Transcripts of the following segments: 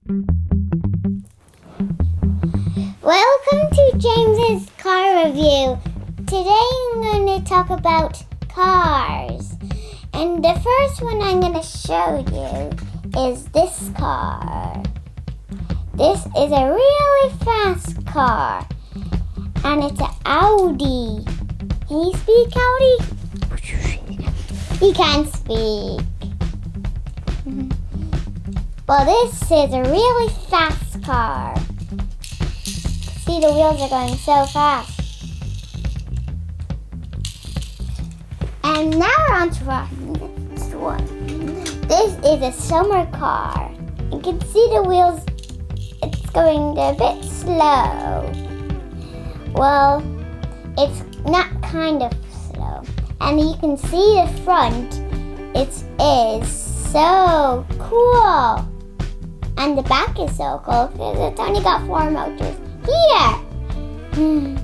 Welcome to James's car review. Today I'm going to talk about cars. And the first one I'm going to show you is this car. This is a really fast car. And it's an Audi. Can you speak, Audi? He can't speak. Well, this is a really fast car. See, the wheels are going so fast. And now we're on to our next one. This is a summer car. You can see the wheels, it's going a bit slow. Well, it's not kind of slow. And you can see the front, it is so cool. And the back is so cool because it's only got 4 motors here. And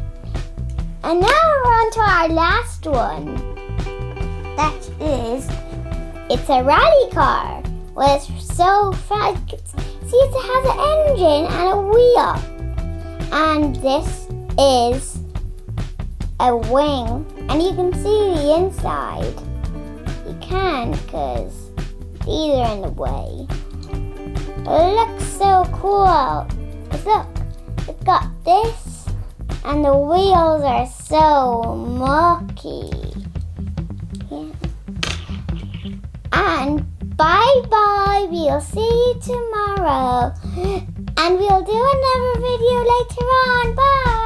now we're on to our last one. That is, it's a rally car. Well, it's so fast. See, it has an engine and a wheel. And this is a wing. And you can see the inside. You can because these are in the way. It looks so cool. Look, it's got this, and the wheels are so mucky. Yeah. And bye-bye. We'll see you tomorrow. And we'll do another video later on. Bye.